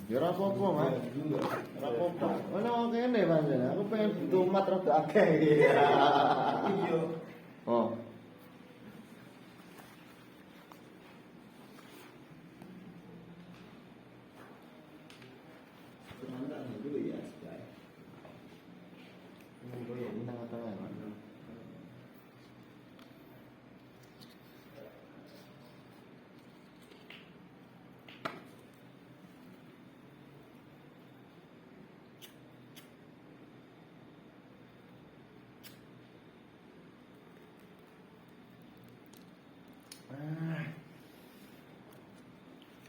Ya ora apa-apa, Mas. Ora apa-apa. Ono kene pancen. Aku pengen butuh umat rada akeh. Iya. Oh. Dulu ya, sekarang. Ini dulu ya, ini tengah-tengah, Mas.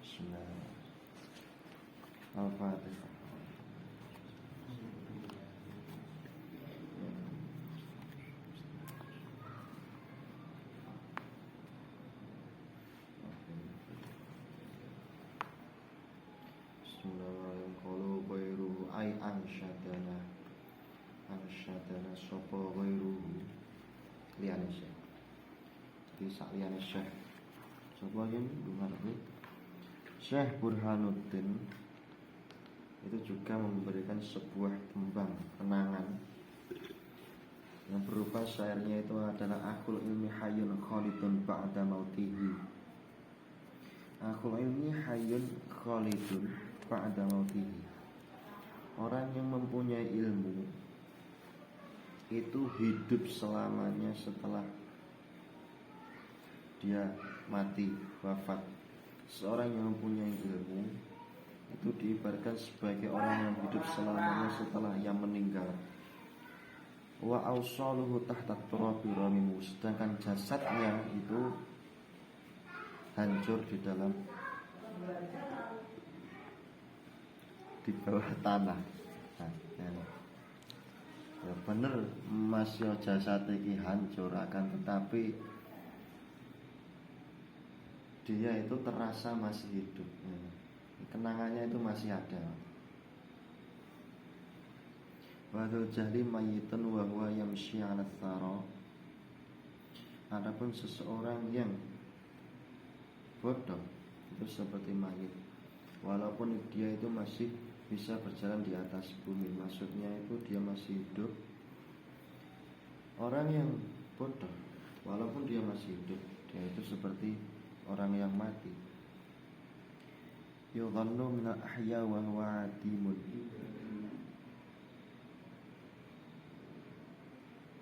Bismillah. Al-Fatihah. Bismillahirrahmanirrahim. Qalu ghairu ay ansyadana sapa ghairu liyane syekh. Jadi sak liyane syekh. Sapa yen ngarep Syekh Burhanuddin itu juga memberikan sebuah tembang kenangan yang berupa syairnya itu adalah akhul ilmi hayyun khalidun ba'da mautihi. Akhul ilmi hayyun khalidun ba'da mautihi. Orang yang mempunyai ilmu itu hidup selamanya setelah dia mati, wafat. Seorang yang mempunyai ilmu itu diibaratkan sebagai orang yang hidup selamanya setelah yang meninggal. Wa awsaluhu tahta turabi ramimu, sedangkan jasadnya itu hancur di bawah tanah. Nah, ya bener Mas yo jasad iki hancur, akan tetapi dia itu terasa masih hidup. Kenangannya itu masih ada. Wadul jahli mayyitun wa huwa yamshi 'ala tsara. Adapun seseorang yang bodoh itu seperti mayit, walaupun dia itu masih bisa berjalan di atas bumi. Maksudnya itu dia masih hidup. Orang yang bodoh walaupun dia masih hidup, dia itu seperti orang yang mati. Yudhannu minal ahya wa huwa adimun.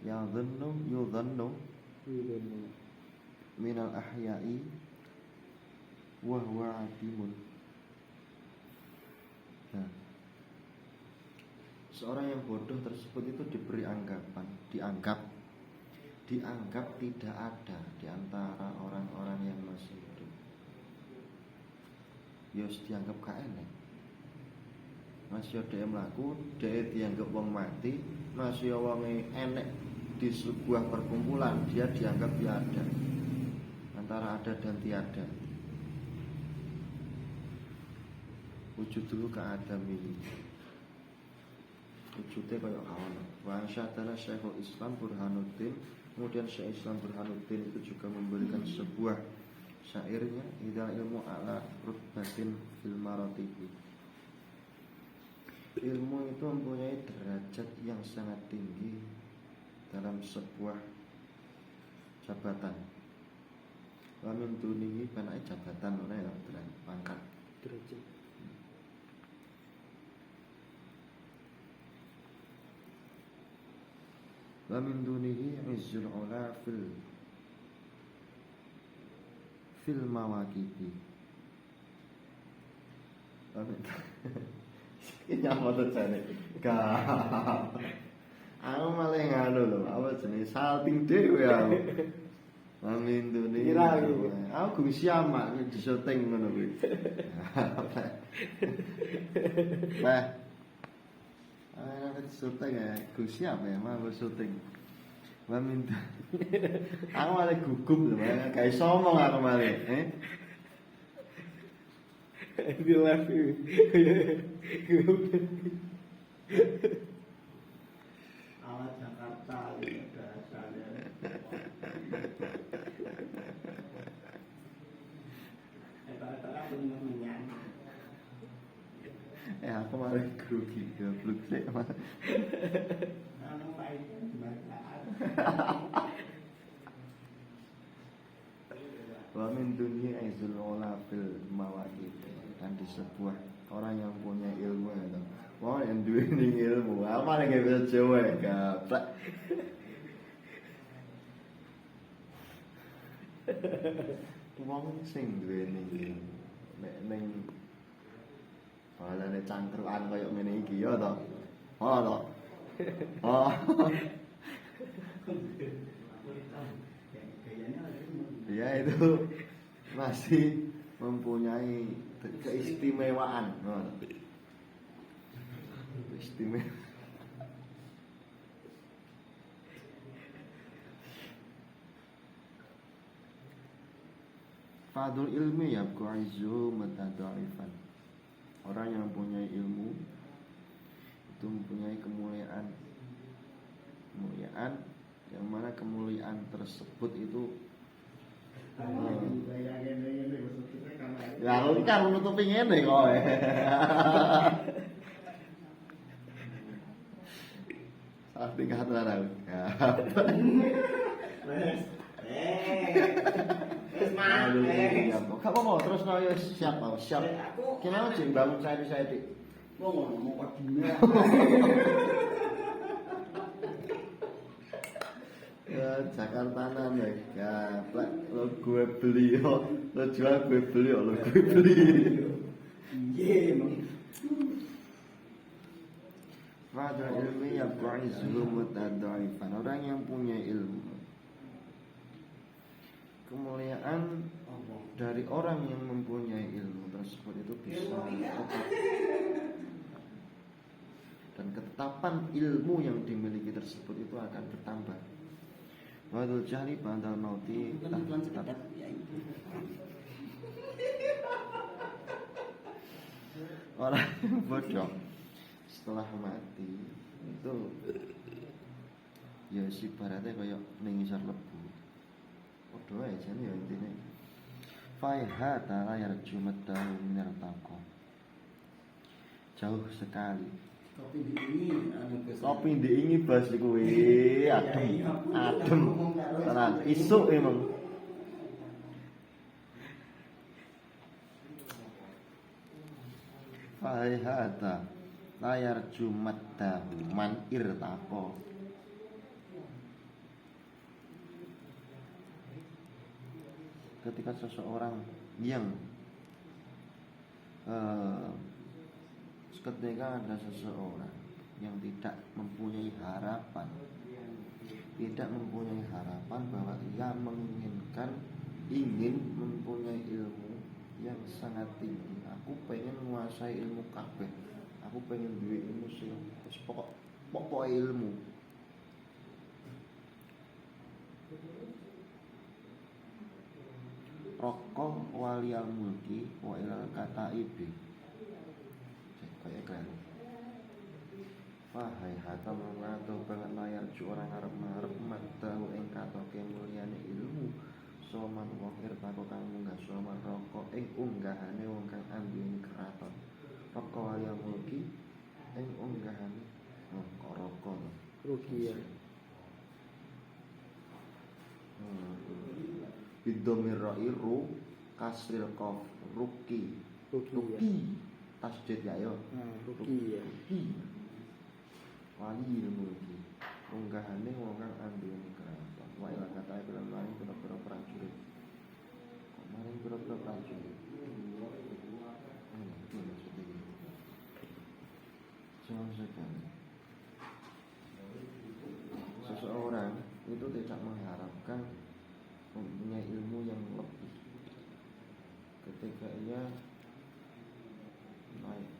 Yudhannu minal ahya'i wa huwa adimun. Nah, seorang yang bodoh tersebut itu diberi anggapan, dianggap tidak ada di antara orang-orang yang masih hidup. Yos dianggap gak enek. Masih ada yang mlaku, dia dianggap wong mati, masih wong enek di sebuah perkumpulan, dia dianggap tiada. Antara ada dan tiada. Wujud dulu keadami. Wujudnya kayak kawan. Wa syadana Syekhul Islam Burhanuddin. Kemudian Syekh Islam Burhanuddin itu juga memberikan sebuah syairnya, idza ilmu ala rutbatin fil maratibi. Ilmu itu mempunyai derajat yang sangat tinggi dalam sebuah jabatan. Wa min dunihi banai jabatan ora ya, pangkat derajat. Wa min dunihi izzul ula fil mawaqibi. Ini apa tuh jane? Gak. Aku malah nganu lho, apa jenenge salting dhewe aku. Wa min dunihi. Aku siamak di syuting ngono kuwi. Bah. Syuting ya, Gusti apa ya, mau syuting. Wa minta. Aku malah gugup lho, gak iso ngomong aku malah, Di live. Ala Jakarta gitu dasarnya. Eta aku malah grogi goblok sik. Wa min dunya aizul ula fil mawaqif, dan di sebuah orang yang punya ilmu itu. Wah, yang duwe ning ilmu, apa nek bisa Jawa gaplek. Wong sing duwe ning ilmu nek ning balane cangkruan koyo ngene iki ya to. Oh to. Oh. Dia itu masih mempunyai keistimewaan. Istimewa. Fadul ilmi yabqa izzu mutadharifan. Orang yang mempunyai ilmu itu mempunyai kemuliaan. Kemuliaan yang mana kemuliaan tersebut itu ya lu kan nutupi ngene kok. Salah tingkat larang. Kamu mau terus nanya siap. Kenapa sih bangun saya di? Mau dunia. Ya Jakarta nana, gaplek lo gue beli lo jual gue beli lo gue beli. Iya emang. Fadul ilmi yabqa izzu mutadharifan. Orang yang punya ilmu, kemuliaan dari orang yang mempunyai ilmu tersebut itu bisa tetap, dan ketetapan ilmu yang dimiliki tersebut itu akan bertambah. Wadul jahli ba'dal mauti tahta. Orang yang bodoh setelah mati itu ya si baratnya kayak ning ngisor lebu. Padha ae jane ya intine. Faiha ta'ala yarjumat dahu minar taqwa. Jauh sekali. Kopi diingi bas kuwi adem tenan isuk emang. Faihata layar jumat dahu man irtaqo. Ketika seseorang yang ketika ada seseorang yang tidak mempunyai harapan bahwa ia ingin mempunyai ilmu yang sangat tinggi. Aku pengen menguasai ilmu kabeh. Aku pengen duwe ilmu sing pokok ilmu. Rokok waliyal mulki wa ilal kataibi. Kayak kan. Wahai hatam atau banget layar ju orang arep matahu ing katoke mulyane ilmu. Soman wong irtako kang munggah soman rokok ing unggahane wong kang ambine keraton. Rokok waliyal mulki ing unggahane rokok. Rukiah. Bidomir ra'iru kasril qaf ruki. Tasdid ya yo. Rukiah. Wali ilmu iki. Unggahane wong kang andune keraton. Wa ila katae bilang maring pira-pira prajurit. Kok maring pira-pira prajurit. Itu maksudnya. Jangan sekali. Seseorang itu tidak mengharapkan mempunyai ilmu yang lebih ketika ia naik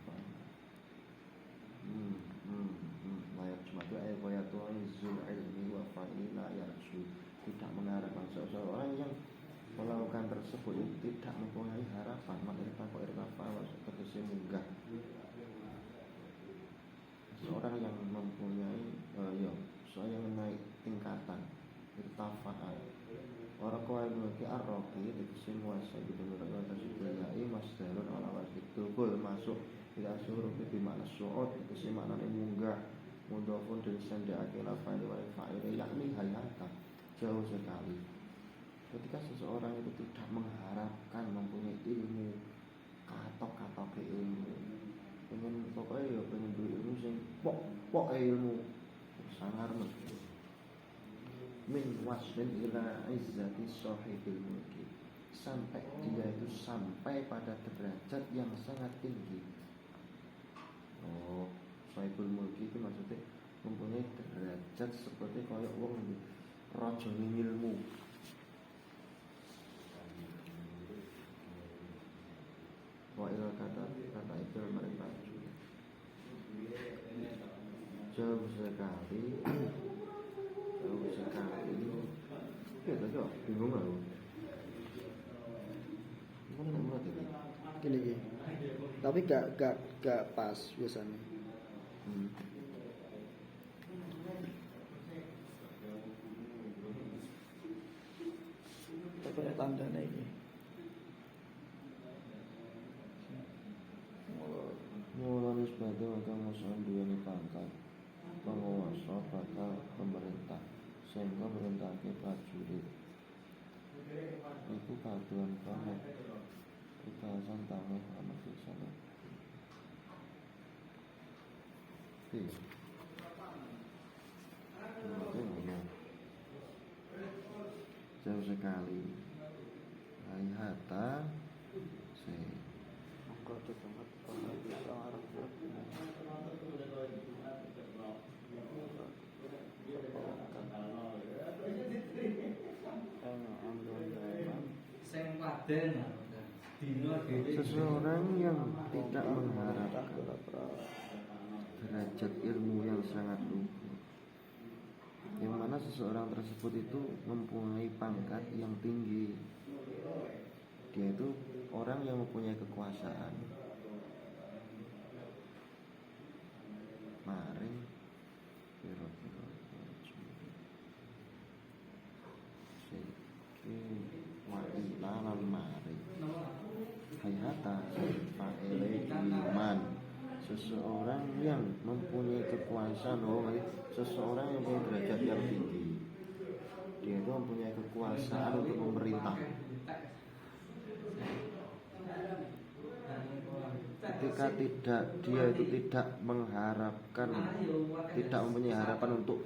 layak cuma itu ayat wayatu'an zul ilmi wa fa'ila yarju. Tidak mengharapkan seseorang yang melakukan tersebut itu tidak mempunyai harapan. Maka irtafa seperti munggah. Seorang yang mempunyai saya naik tingkatan irtafa'al. Orang kau memiliki arroki di semua saya gitu. Mereka tersebut masdarun ala wasit tubul masuk Bila suruh bi makna su'ud itu sih maknane munggah mudhafun dan sandake la fa'il wa fa'il yakni hayata jauh sekali. Ketika seseorang itu tidak mengharapkan mempunyai ilmu katok-katok ilmu, pengen pokoknya ya pengen duwe ilmu sing pok ilmu sangar mesti min wasmin ila izzati sahibil mulki, sampai dia itu sampai pada derajat yang sangat tinggi. Oh, sahibul mulki itu maksudnya mempunyai derajat seperti kaya wong raja ilmu. Wa ila kata itu mereka jauh sekali ya tadi bingung aku mana mulai Gini. Tapi gak pas biasanya. Tapi ada tandanya ini. Mulai sebagai maka musuhan duweni pangkat penguasa bakal pemerintah sehingga merintahke prajurit itu kaduan banget kekasan tanah anak sana. Jauh sekali hayata Kocok banget kalau bisa Arab. Seseorang yang tidak mengharapkan derajat ilmu yang sangat luhur, yang mana seseorang tersebut itu mempunyai pangkat yang tinggi, dia itu orang yang mempunyai kekuasaan. Maring piro-piro wa ila lan mari hayata fa'ile iman, seseorang yang mempunyai kekuasaan. Seseorang yang punya derajat yang tinggi, dia itu mempunyai kekuasaan untuk memerintah. Ketika dia itu tidak mengharapkan, tidak mempunyai harapan untuk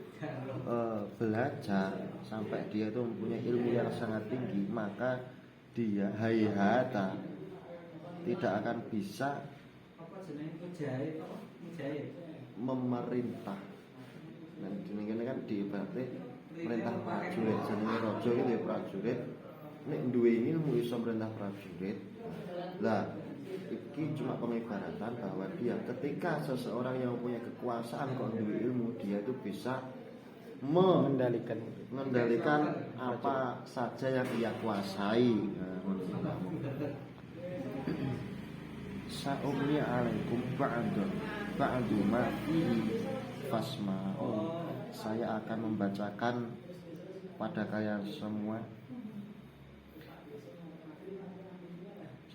belajar sampai dia itu mempunyai ilmu yang sangat tinggi, maka dia hayata tidak akan bisa memerintah. Dan ini kan diibaratkan merintah prajurit, jenenge raja gitu ya, prajurit nek duwe ilmu iso merintah prajurit. Lah ini cuma pengibaratan bahwa dia ketika seseorang yang punya kekuasaan kok duwe ilmu, dia itu bisa mengendalikan apa saja yang ia kuasai. Sa'umli alaikum ba'du ma fihi fasma'un. Saya akan membacakan pada kalian semua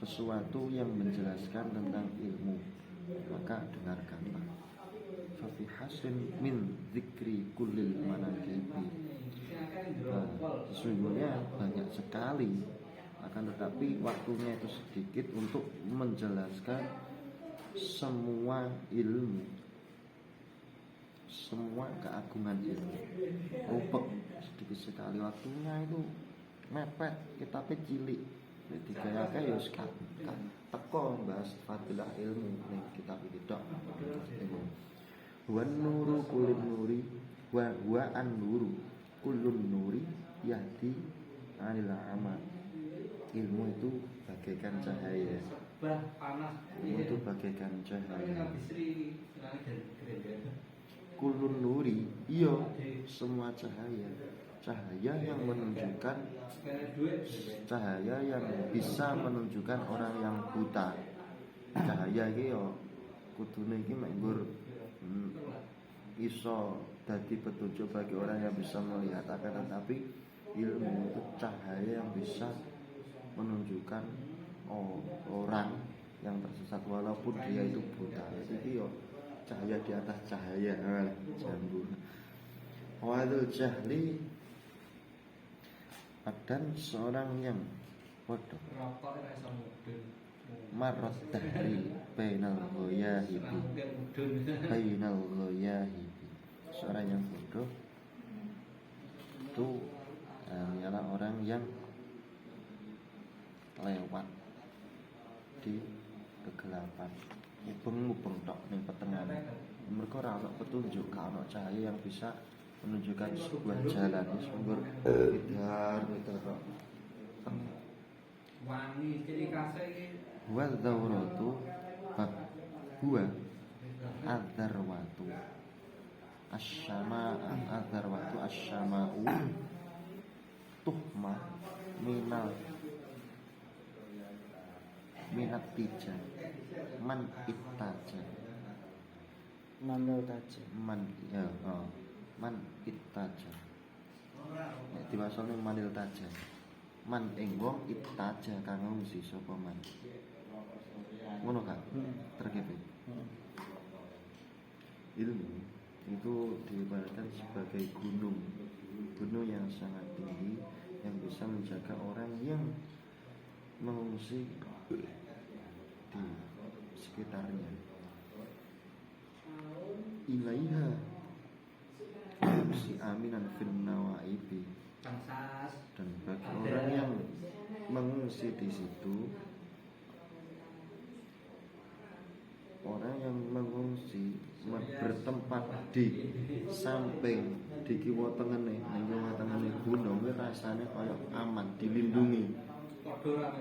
sesuatu yang menjelaskan tentang ilmu, maka dengarkanlah. Fafi hasin min dzikri kullil manaqibi. Sesungguhnya banyak sekali, akan tetapi waktunya itu sedikit untuk menjelaskan semua ilmu, semua keagungan ilmu. Rupek sedikit sekali waktunya, itu mepet, kitabnya cilik. Jadi kayaknya ya sekarang teko bahas fadilah ilmu nih kitab iki tok. Wan nuru kulun nuri wa an nuru kulun nuri yahdi anil amal. Ilmu itu bagaikan cahaya. Ilmu itu bagaikan cahaya. Kulun nuri, iya semua cahaya. Cahaya yang menunjukkan, cahaya yang bisa menunjukkan orang yang buta. Cahaya iki yo kudune iki mek nggur iso dadi petunjuk bagi orang yang bisa melihat, akan tetapi ilmu itu cahaya yang bisa menunjukkan orang yang tersesat walaupun dia itu buta. Jadi yo cahaya di atas cahaya, jambu. Wadul jahli, dan seorang yang bodoh marot dahri bainal ghayahibi, seorang yang bodoh itu ialah orang yang lewat di kegelapan, mubeng-mubeng tok ning petengan. Mereka ora ono petunjuk, gak ono cahaya yang bisa menunjukkan sebuah jalan. Sumber bidar tok. Wangi ciri khasnya iki Wal dawratu bab huwa adzarwatu asyama'u tuhma minat tija man ittaja Mandau tajam. man ittaja nek diwasane manil taja man ing wong ittaja kang ngungsi sapa man ngono kan terkepit. Ilmu itu diibaratkan sebagai gunung yang sangat tinggi yang bisa menjaga orang yang mengungsi di sekitarnya. Ilaiha si aminan fin nawaibi, bangsas dan bagi orang yang mengungsi di situ, orang yang mengungsi bertempat di samping di kiwa tengene ning kiwa tengene gunung kuwi rasane kaya aman, dilindungi. padha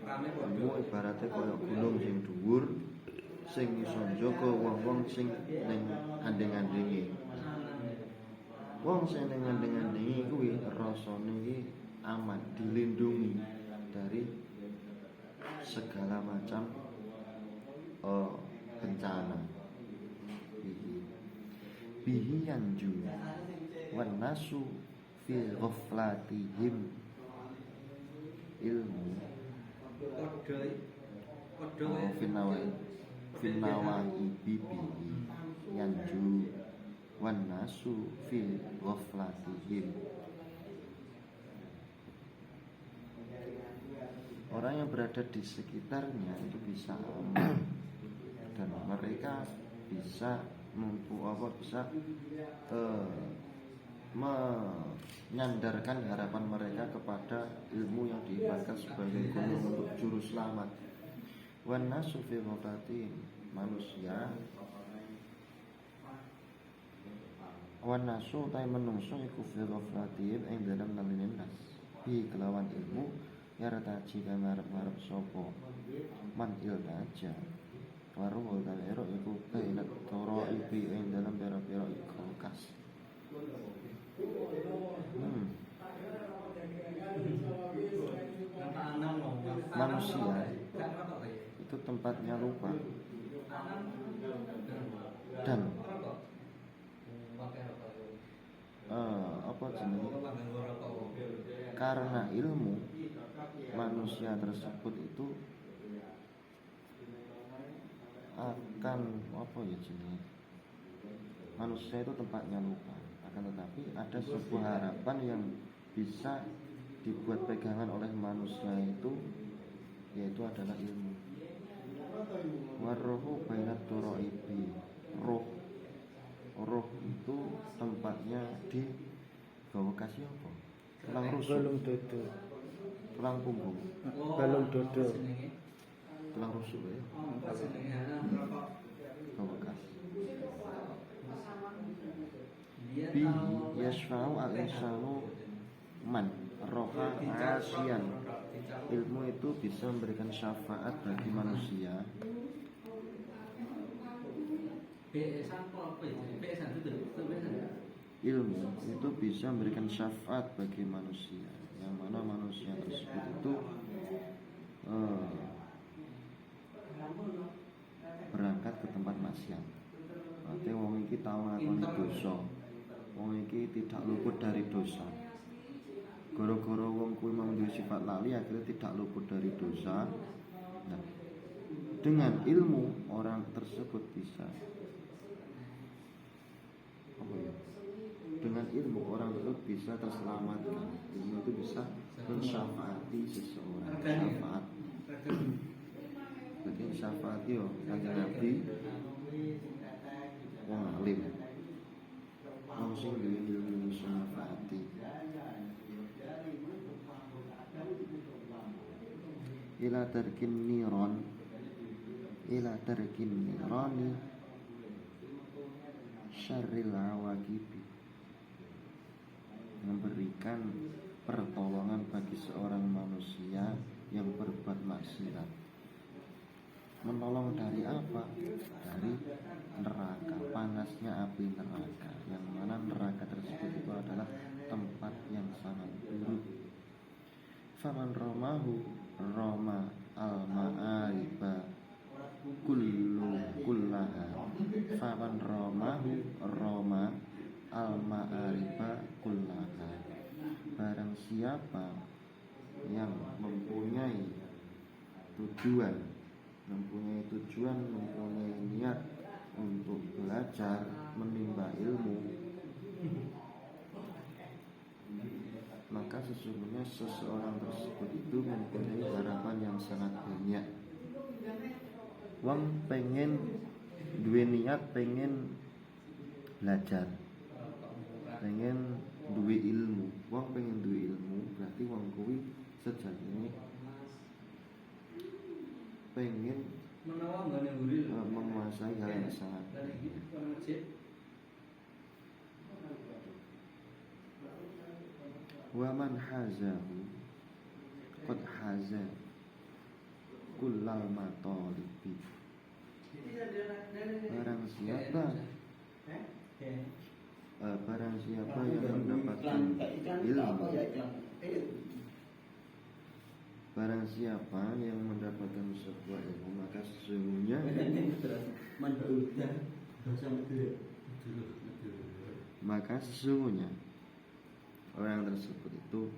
rame Ilmu ibaratnya kaya gunung sing dhuwur sing iso njaga wong-wong sing ning andeng-andenge. Wong sing ning andeng-andenge kuwi rasane iki aman, dilindungi dari segala macam bencana. Bihi yanju wan nasu fi ghaflatihim. Ilmu finawai bibi yanju wan nasu fi ghaflatihim. Orang yang berada di sekitarnya itu bisa aman dan mereka bisa menyandarkan harapan mereka kepada ilmu yang diibaratkan sebagai gunung untuk juru selamat. Wan nasu fi ghaflatihim, manusia wan nasu ta menungso iku fi ghaflatihim ing dalam naline nas bi kelawan ilmu yartaji kang ngarep-ngarep sapa man iltaja waru dalero iku bainat toro ibi ing dalam pira-pira kulkas. Manusia itu tempatnya lupa dan apa jenis karena ilmu manusia tersebut itu akan apa ya jenis manusia itu tempatnya lupa, akan tetapi ada sebuah harapan yang bisa dibuat pegangan oleh manusia itu, yaitu adalah ilmu. Warrohu bainat toroibi, roh itu tempatnya di bawah kasih apa? Tulang rusuk, Balung dodo. tulang punggung, Balung dodo. tulang rusuk ya, bawah kasih. Bihi yasfa'u al-insanu man roha asian. Ilmu itu bisa memberikan syafaat bagi manusia ilmu itu bisa memberikan syafaat bagi manusia, yang mana manusia tersebut itu berangkat ke tempat maksiat. Artinya wong iki tau nglakoni dosa, wong iki tidak luput dari dosa. Gara-gara wong kuwi memiliki sifat lali, akhirnya tidak luput dari dosa, Nah, dengan ilmu orang tersebut bisa apa ya? Dengan ilmu orang tersebut bisa terselamatkan. Ilmu itu bisa mensyafaati seseorang. Syafaat. Berarti syafaat yo kanjeng Nabi wong alim. Wong sing duwe ilmu syafaati. Ila tarkin niron, ila tarkin nirani syarril awaqibi, memberikan pertolongan bagi seorang manusia yang berbuat maksiat. Menolong dari apa? Dari neraka, panasnya api neraka, yang mana neraka tersebut itu adalah tempat yang sangat buruk. Faman romahu roma al-ma'ariba kullaha. Faman romahu roma al-ma'ariba kullaha. Barang siapa yang mempunyai tujuan, mempunyai niat untuk belajar, menimba ilmu, maka sesungguhnya seseorang tersebut itu mempunyai harapan yang sangat banyak. Wong pengen duwe niat, pengen belajar, pengen duwe ilmu. Wong pengen duwe ilmu berarti wong kuwi sejatinya pengen menguasai hal yang sangat banyak. Wa man hazahu qad haza kullal matalibi. Barang siapa yang mendapatkan ilmu, barang siapa yang mendapatkan sebuah ilmu, maka sesungguhnya orang tersebut itu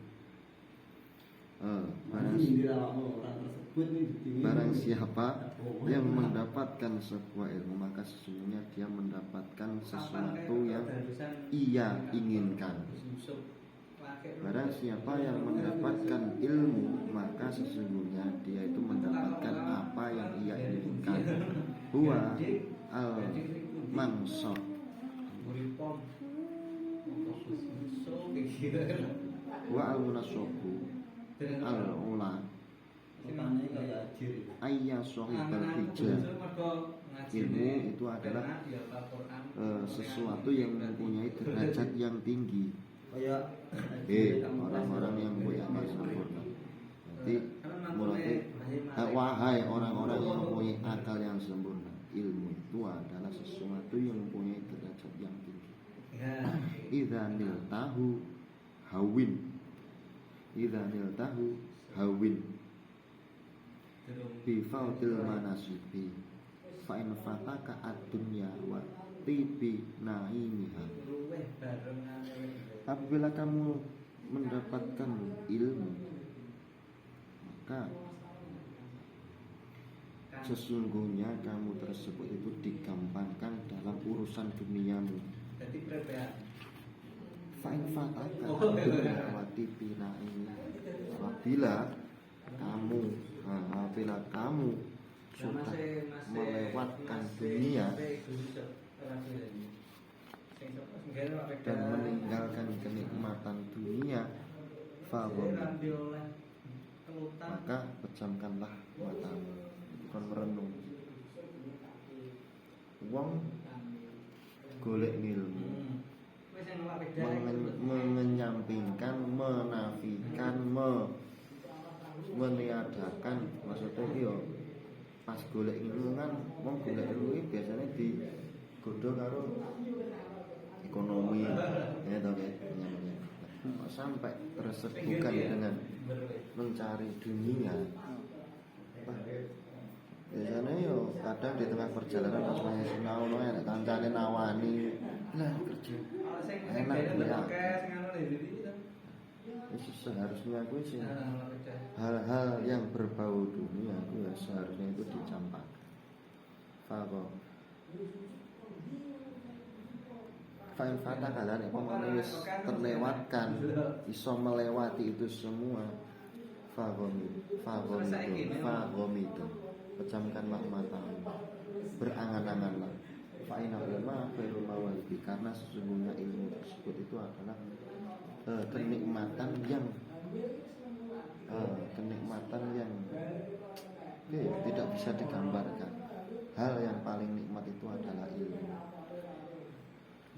barang siapa yang mendapatkan sebuah ilmu, maka sesungguhnya dia mendapatkan sesuatu yang ia inginkan. Barang siapa yang mendapatkan ilmu, maka sesungguhnya dia itu mendapatkan apa yang ia inginkan. Huwa al-mansab, wa al-munasobu al-ula ayya sohibal hijab. Ilmu itu adalah sesuatu yang mempunyai derajat yang tinggi. Orang-orang yang punya akal sempurna. Berarti wahai orang-orang yang mempunyai akal yang sempurna, ilmu itu adalah sesuatu yang mempunyai derajat yang tinggi. Idza niltahu hawin, idza niltahu hawin bi fadil manasibi fa in fataka ad-dunya wa tibi naimiha. Apabila kamu mendapatkan ilmu, maka sesungguhnya kamu tersebut itu digampangkan dalam urusan duniamu. Fa'in fataka wati pina ini. Apabila kamu sudah melewatkan dunia dan meninggalkan kenikmatan dunia, maka pejamkanlah matamu. Bukan merenung. Wong golek ilmu, menyampingkan, menafikan, meniadakan, maksudnya yo pas golek ilmu kan, wong golek ilmu ini biasanya digoda karo ekonomi, ya tau kan, sampai tersebutkan dengan mencari dunia. Biasanya yo kadang di tengah perjalanan pas main sinau ya kancane nawani lah kerja enak ya. seharusnya aku sih Nah, beda. hal-hal yang berbau dunia aku ya seharusnya itu dicampakkan. Fako. Fa'in fata kalian wis terlewatkan, iso melewati itu semua. Fagomi itu pecamkanlah matamu, berangan-anganlah. Fa'ina ulama khairu mawalibi, karena sesungguhnya ilmu tersebut itu adalah kenikmatan yang tidak bisa digambarkan. Hal yang paling nikmat itu adalah ilmu.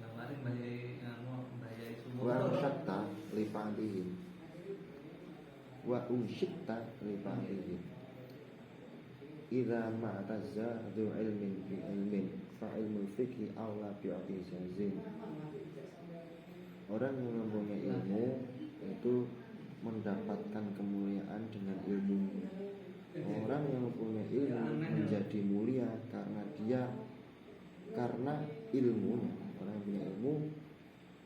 Kemarin bayai semua. Wa unsyatta lipatihim, wa unsyatta lipatihim. Idza ma'tazza du ilmin bi ilmin fa ilmu fikhi aula bi atizazin. Orang yang mempunyai ilmu itu mendapatkan kemuliaan dengan ilmu. Orang yang mempunyai ilmu menjadi mulia karena ilmunya. Orang yang punya ilmu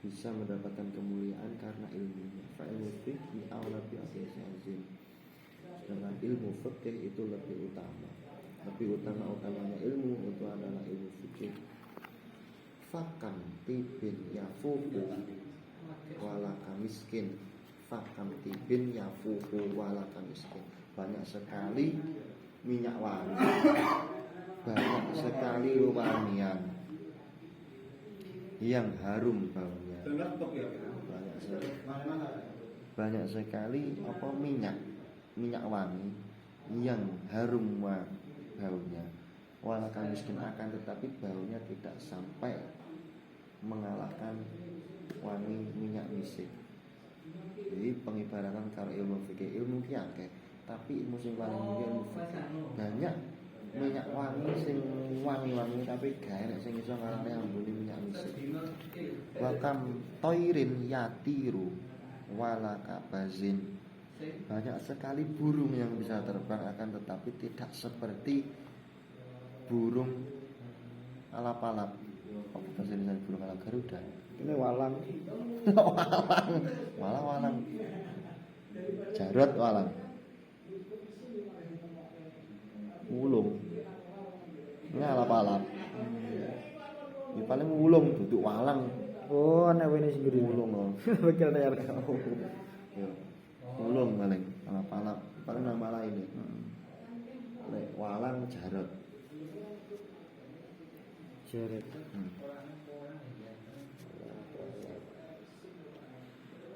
bisa mendapatkan kemuliaan karena ilmunya. Fa ilmu fikhi aula bi atizazin. Sedangkan ilmu fikih itu lebih utama. Lebih utamanya ilmu itu adalah ilmu fikih. Fakam tibin yafuku walaka miskin. Fakam tibin yafuku walaka miskin. Banyak sekali minyak wangi, banyak sekali wangian yang harum baunya. Banyak sekali apa minyak wangi yang harum baunya. Walaka miskin, akan tetapi baunya tidak sampai mengalahkan wangi minyak misik. Jadi pengibaratan kalau ilmu fikih, ilmu ki akeh, tapi ilmu sing paling mulia ilmu fikih. Banyak minyak wangi sing wangi-wangi tapi gak enak sing iso ngarani ambune minyak misik. Wakam toirin yatiru walaka bazin. Banyak sekali burung yang bisa terbang, akan tetapi tidak seperti burung alap-alap. Apa bahasa Indonesia burung alap Garuda? Ini walang. Walang. Jarot walang. Wulung. Ini alap-alap. Ya paling wulung duduk walang. Oh, anak ini sendiri. Wulung loh. Bakal tayar kau. Ya. Wulung paling alap-alap. Paling nama lain nih. Lek walang jarot. Jeret.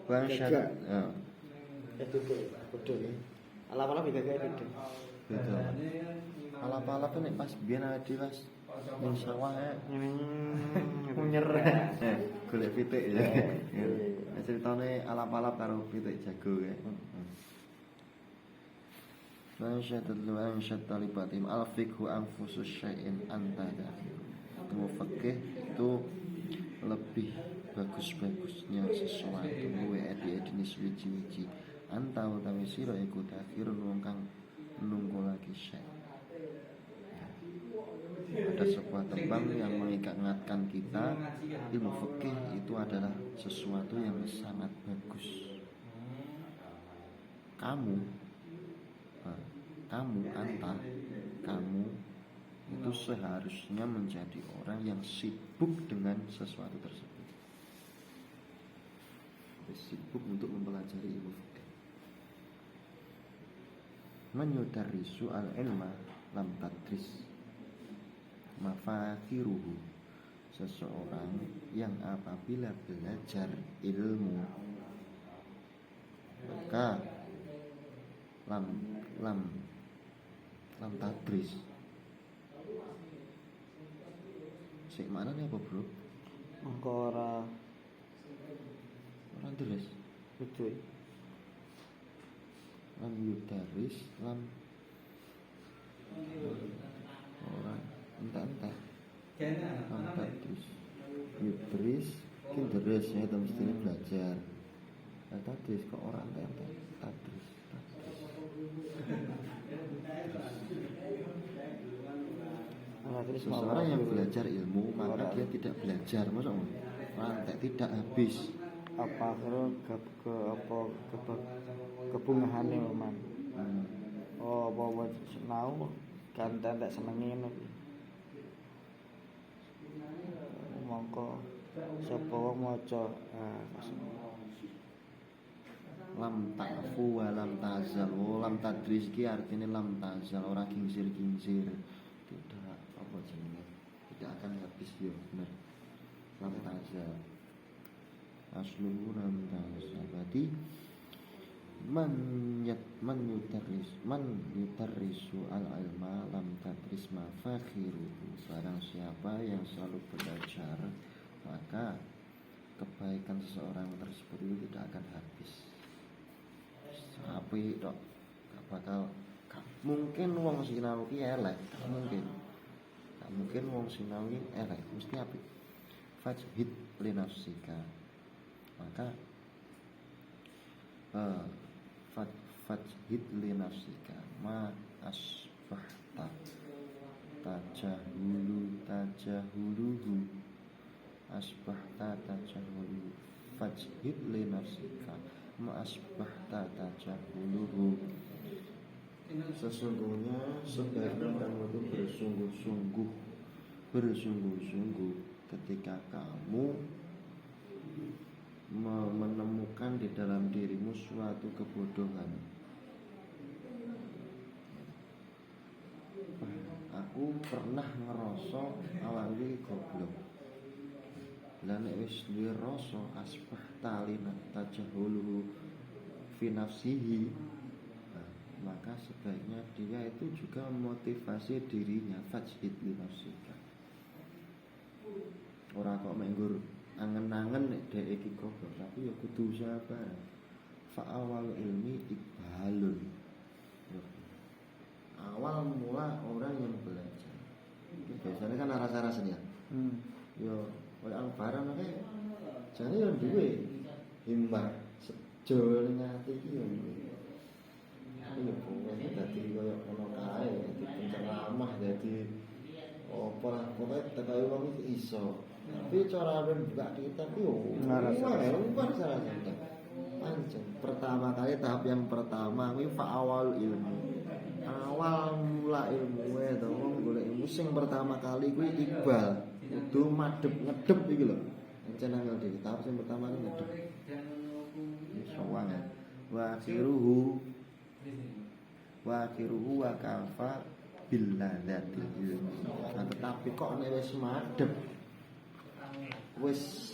Bangsat. Ya. Itu betul ya. Alap-alap juga kayak gitu. Gitu. Alap-alap nek pas biyen awake pas ning sawah Munyer. Golek pitik ya. Ceritane alap-alap karo pitik jago ya. Bangsat talibatim al-fiqhu anfusus syai'in anta dakhil. Ilmu fikih itu lebih bagus-bagusnya sesuatu luwe edi-edine suwi-wiji. Anta utawi sira iku dakhirun wong kang nunggu lagi syai'. Ada sebuah tembang yang mengingatkan kita ilmu fikih itu adalah sesuatu yang sangat bagus. Kamu itu seharusnya menjadi orang yang sibuk dengan sesuatu tersebut. Sibuk untuk mempelajari ilmu fikih. Man yudarrisu al-ilma lam tadris mafakiruhu. Seseorang yang apabila belajar ilmu maka lam tadris. Sik mana nih apa bro? Angkora Orang terus betul. lam yudaris lam orang entah lam tadris yudris kinderis ya itu mestinya belajar. Tadris kok orang tadris. Seseorang yang belajar ilmu maka dia tidak belajar, maksudnya rantai tidak habis. apa kebungahane man. Oh apa sinau kan entek senenge ngono. Mongko sapa wong maca Lam ta'fu wa lam tazal. Lam tadris ki artinya lam tazal, ora kingsir-kingsir. Tidak apa jenenge? Tidak akan habis yo, bener. Lam tazal. Asluhu lam tazal. Berarti man yutarrisu al-ilma lam tadris ma fakhiruhu. Barang siapa yang selalu belajar, maka kebaikan seseorang tersebut itu tidak akan habis. Api dok, gak mungkin wong sinau ki elek, gak mungkin wong sinau ki elek, mesti api. Fajhid li nafsika, maka fajhid li nafsika ma asbahta tajahuluhu asbahta tajahuluhu fajhid li nafsika ma asbahta tajahuluhu. Sesungguhnya sebaiknya kamu itu bersungguh-sungguh ketika kamu menemukan di dalam dirimu suatu kebodohan. Aku pernah ngerasa awak iki goblok. Lah nek wis duwe rasa asbah talina tajahulu fi nafsihi, maka sebaiknya dia itu juga memotivasi dirinya. Fajhid li nafsika. Ora kok menggur angen-angen nek dhek iki goblok, tapi ya kudu sabar. Fa awal ilmi ikbalun. Awal mula orang yang belajar. Biasanya kan rasa-rasanya. Yo koyo barang nek jane yo duwe himmat sejo ning ati iki yo. Yo pokoke dadi koyo ono kae, dadi penceramah, dadi apa lah pokoke tekan wong iki iso. Tapi cara buka kitab yo rasa-rasanya. Pancen pertama kali tahap yang pertama kuwi fa awal ilmu. Awal mula ilmu to wong golek ilmu sing pertama kali kuwi iqbal. Kudu madhep ngedep iki lho. Encen angel dhewe. Tahap sing pertama kuwi ngedep. Sawangan. Wa akhiruhu wa kafa billadzati ilmu. Tetapi kok nek wis madhep wis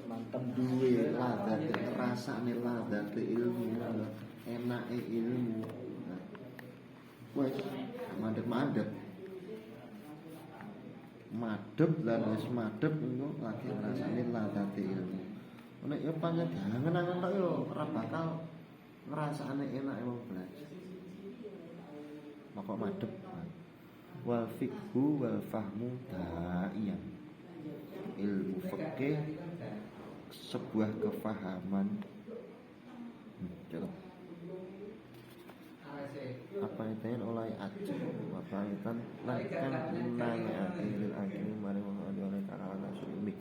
mantep duwe ladate rasane ladate ilmu, enake ilmu. Wis madhep lan wis madhep niku lagi rasane ladate ilmu. Nek ya pancen angen-angen tok yo ora bakal ngrasakne enake wong belajar. Maka madhep. Wal fiqhu wal fahmu da'iyan. Ilmu fikih sebuah kefahaman. Coba. Apa itu oleh aja apa itu lakukan nanya ilil akhir mari menghadapi oleh kalangan sulmi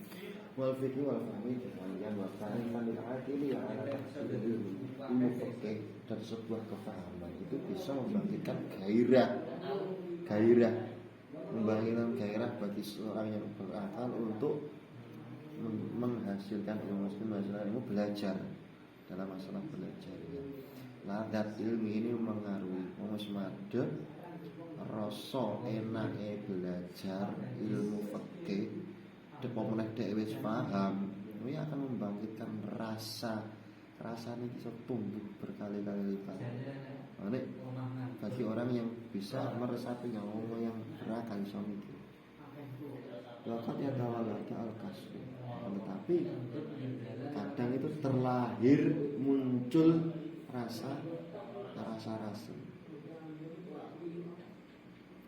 wal fikih wal fahmi kemudian wal fahmi lil akhir yang ada ilmu fikih dan sebuah kefahaman itu bisa membangkitkan gairah membangkitkan gairah bagi seorang yang berakal untuk menghasilkan ilmu belajar dalam masalah belajar ya. Ladat ilmi ini mengaruhi wis madhep rasa enake belajar ilmu fikih depo meneh dhek wis paham kuwi akan membangkitkan rasane bisa tumbuh berkali-kali lipat. Nek bagi orang yang bisa meresapi yang berakal iso mikir. Waktu ya tawalata al-kasb. Tetapi kadang itu terlahir muncul rasa.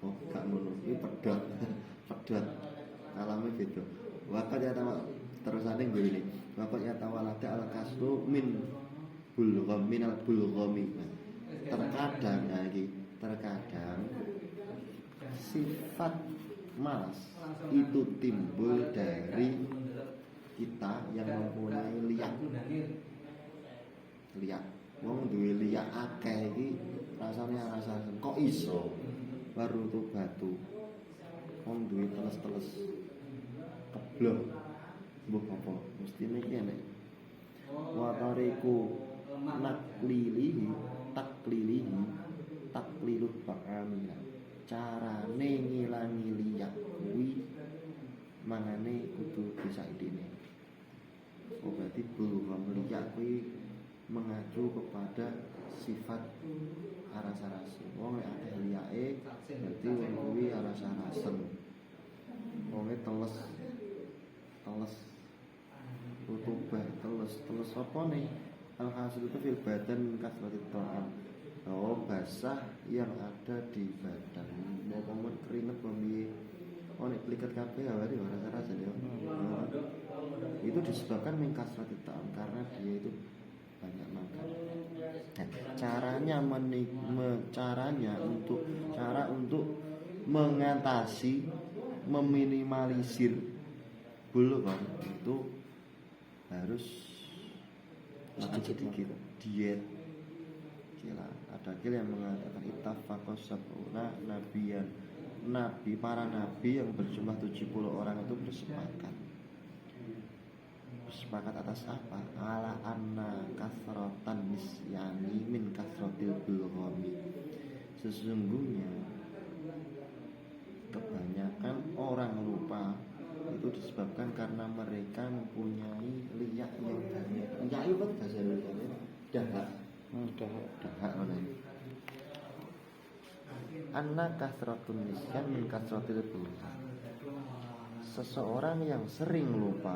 Oh, gak ngono. Iki pedhot. Kalame gitu. Waktu ya terusane ngene. Waktu ya tawalata al-kasb min al-bulghami. Terkadang sifat malas itu timbul dari kita yang mempunyai liak. Wong duwe liak akeh iki rasane rasa kok iso baru tuh batu. Wong duwe teles-teles keblok mbok apa mestine iki enek. Wa tariku taklilul ba'amina. Carane ngilangi liak kuwi mangane kudu disaidine. Oh berarti bulgham liak kuwi mengacu kepada sifat aras-arase. Wong nek akeh liyake berarti wong kuwi aras-arasen. Wonge teles rutubah teles apa nih? Alhasil itu fil badan kasratit ta'am. Oh basah yang ada di badan. Mau komet keringet pemiye. Oh nek pliket kabeh awake aras-arasen ya. Itu disebabkan min kasratit ta'am karena dia itu banyak makan. Cara untuk mengatasi, meminimalisir bulgham itu harus sedikit diet. Gila, ada yang mengatakan ittafaqas sab'una nabiyan. Para nabi yang berjumlah 70 orang itu bersepakat atas apa? Ala anna kasratan nisyani min kasratil bulghami. Sesungguhnya kebanyakan orang lupa itu disebabkan karena mereka mempunyai liak yang banyak. Liak itu kan bahasa Indonesia dahak. Dahak oleh anna kasratun nisyan min kasratil bulgham. Seseorang yang sering lupa,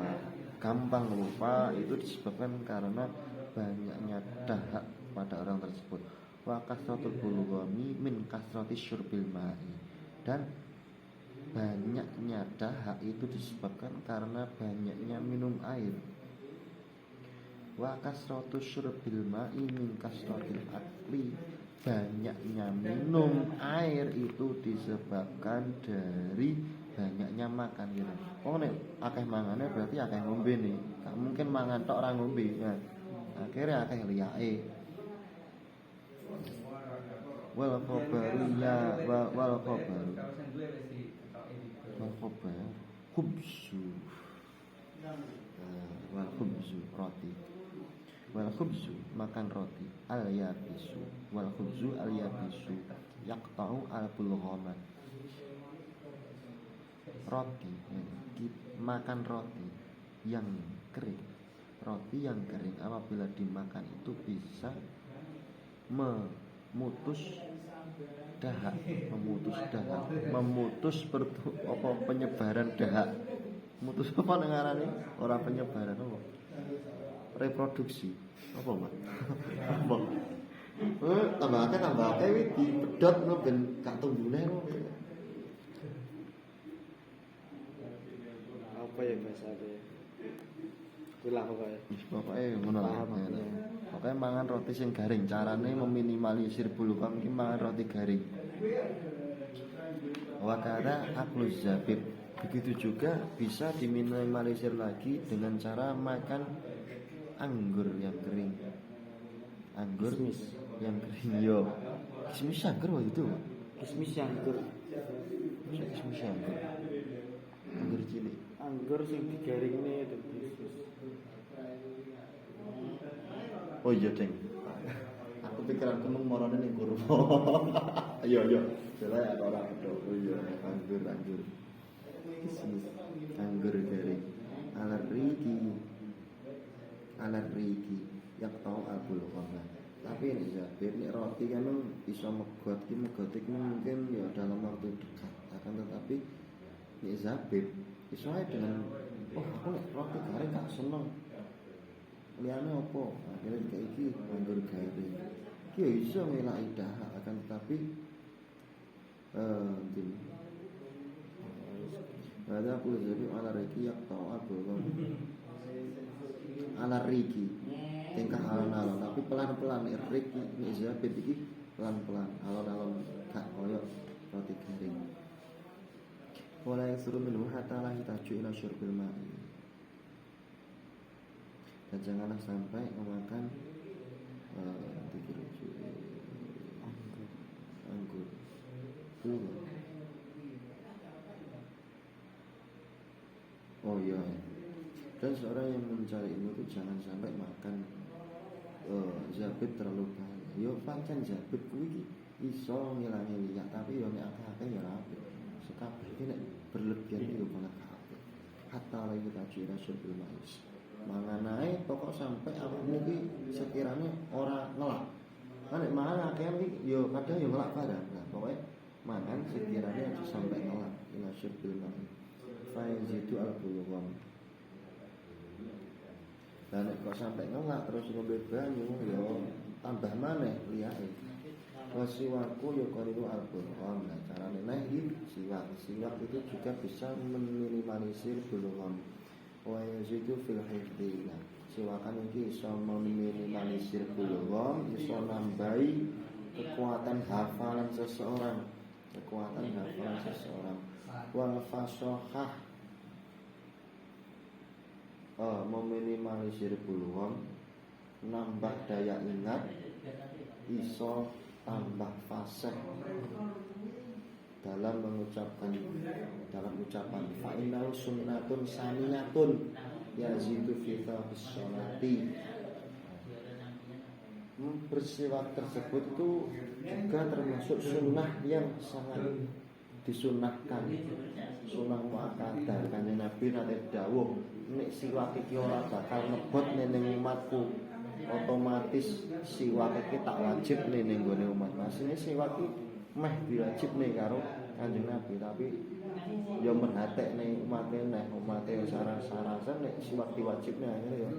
gampang lupa itu disebabkan karena banyaknya dahak pada orang tersebut. Wa kasratul bulghami min kasrati syurbil ma'i. Dan banyaknya dahak itu disebabkan karena banyaknya minum air. Wa kasratu syurbil ma'i min kasratil akli. Banyaknya minum air itu disebabkan dari banyaknya makan gitu. Oh nek akeh mangane berarti akeh ngombe nih. Gak mungkin mangan tok ora ngombe. Nah, akhirnya akeh liyake. Wal khabaru khubzu wal khubzu roti. Wal khubzu makan roti. Al yabisu wal khubzu al yabisu yaqta'u al bulghama. Roti makan roti yang kering. Roti yang kering apabila dimakan itu bisa memutus dahak, penyebaran dahak. Mutus apa ngarane? Ora penyebaran apa? Reproduksi. Apa, Mas? Apa? Tambah akeh iki dipedhot ngono ben gak tumbune ngono. Apa ya bahasanya? Kulah pokoknya. Pokoke ngono lah. Pokoke mangan roti sing garing. Carane meminimalisir bulgham iki mangan roti garing. Wakara akluz zabib. Begitu juga bisa diminimalisir lagi dengan cara makan anggur yang kering. Anggur yang kering yo. Kismis anggur waktu itu. Kismis anggur. Kismis anggur. Anggur cilik. Anggur sing digaringne itu kismis. Oh iya, Deng. Aku pikiranku mung marane ning kurma. Iya. Jelas ya ora ada. Oh iya, anggur. Kismis. Anggur garing. Alariki yang tahu al-bulgham. Tapi ini Zabir, ini roti kan bisa megot mungkin ya dalam waktu dekat. Akan tetapi ini Zabir iso ae dengan aku nek roti garing gak seneng. Liyane opo? Akhirnya kayak iki anggur garing. Ki ya iso ngelaki dahak akan tetapi ada aku jadi alariki yang tahu al-bulgham. Alariki tingkah alon-alon tapi pelan-pelan riki Zabir iki pelan-pelan alon-alon gak koyo roti garing. Wala yasru minhu hatta la hitaju ila syurbil ma'i. dan janganlah sampai memakan anggur. Belum. Oh iya. Dan seorang yang mencari ilmu itu jangan sampai makan zabit terlalu banyak. Yo pancen zabit kuwi iso ngilangi liya, tapi yo nek akeh-akeh ya ora apik. Sekabeh iki nek berlebihan iki yo banget apik. Hatta lagi kaji Rasul bil mais. Mangan ae pokok sampai awakmu iki sekiranya ora ngelak. Kan nek mangan akeh iki yo kadang yo ngelak barang. Nah, pokoke mangan sekiranya aja sampai ngelak. Rasul bil mais. Fa yazidu al-bulgham. Dan kok sampai ngelak terus ngombe banyu yo tambah maneh liyae. Wasiwaku yo koriru al-bulgham. Nah, carane nek iki siwak itu juga bisa meminimalisir bulgham. Wa yazidu fil hifdzi. Nah, siwakan iki iso meminimalisir bulgham, iso nambahi kekuatan hafalan seseorang. Wal fasohah meminimalisir bulgham, nambah daya ingat, iso tambah fasih dalam ucapan fa innahu sunnatun saniyatun yazidu fi sholati. Bersiwak tersebut itu juga termasuk sunnah yang sangat disunahkan, sunnah muakkadah. Kanjeng Nabi nate dawuh, nek siwak iki ora bakal ngebot ning umatku, otomatis siwak iki tak wajib ning nggone umat. Masine siwak iki meh diwajibne karo Kanjeng Nabi, tapi yo merhatekne umate sarasan nek siwak diwajibne akhire yo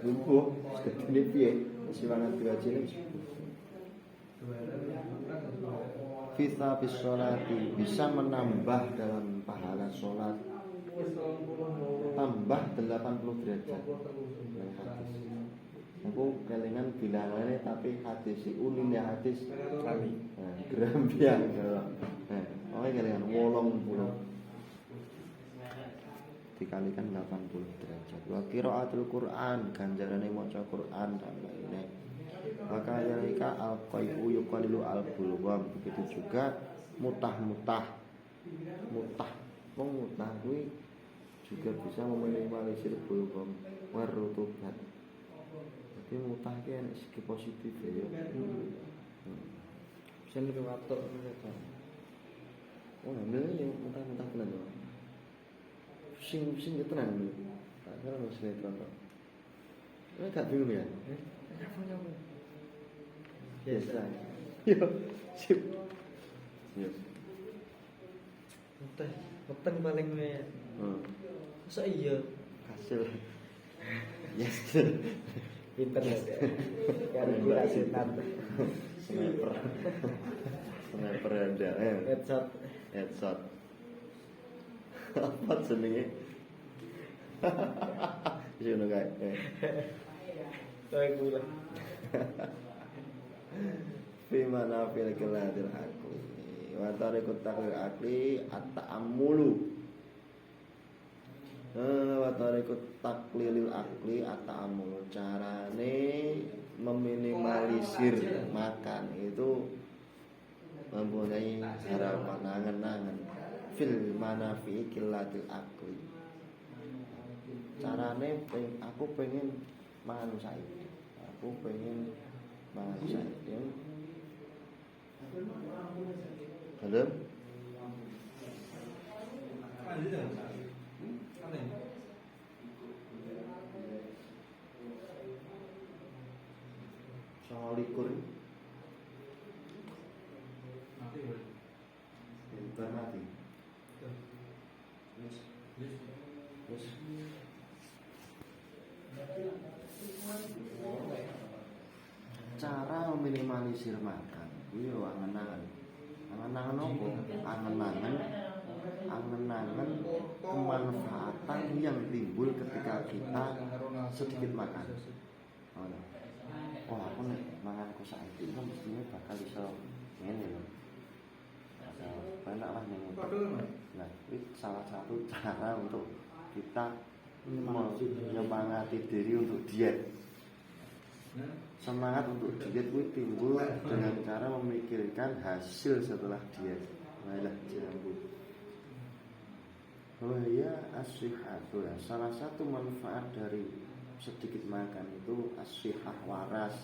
lumpuh. Sedene piye siwak diwajibne fitha bis sholati, bisa menambah dalam pahala sholat, tambah 80 derajat. Aku kelingan bilangannya tapi hadis unine hadis kali grambiang kalau oke kelingan 80 dikalikan 80 derajat. Wa qiraatul Quran, ganjarane maca Quran sampai ini. Maka yalika al-qai'u yuqalilu al-bulgham. Begitu juga mutah kuwi juga bisa meminimalisir bulgham warutubat. Jadi mutah ki ana segi positif ya. Bisa lebih watuk mereka. Oh, ambil yang mutah tenan lho. Sing tenan lho. Tak kira mesti tenan. Nek gak bingung ya? Apa? Biasa. Yo, sip. Yo. Muteng paling me. Masa iya Hasil. Yes. Pinter ya. Kalkulasi tante. Sniper ada. Headshot. Apa jenenge? Wis ngono kae. Kayak gula. Fima nafil keladir akli wa tariqut taklil akli at-ta'ammulu wa tariqut taklilil akli at-ta'ammulu. Carane meminimalisir makan itu mempunyai harapan angen-angen fil manafi killatil akli. Carane aku pengen mangan saiki. Aku pengen mangan saiki. Halo? Solikur mati. Terus cara meminimalisir makan kuwi lho angen-angen. Angen-angen opo? Angen-angen kemanfaatan yang timbul ketika kita sedikit makan. Oh, aku nek mangan kok saiki itu mestinya bakal iso ngene lho. Enak lah ning. Nah, itu salah satu cara untuk kita menyemangati diri untuk diet. Semangat untuk diet itu timbul dengan cara memikirkan hasil setelah diet. Nah, jambu. Ya as-sihhatu ya. Salah satu manfaat dari sedikit makan itu as-sihhah, waras,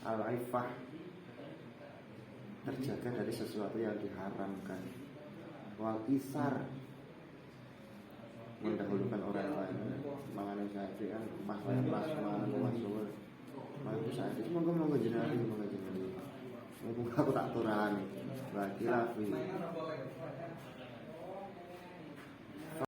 al-ifah, terjaga dari sesuatu yang diharamkan, wal isar, mendahulukan orang lain. Mangan saya kan pas mangan suwe. Mangan saya itu monggo jenengan. Monggo aku tak turani. Lagi rapi.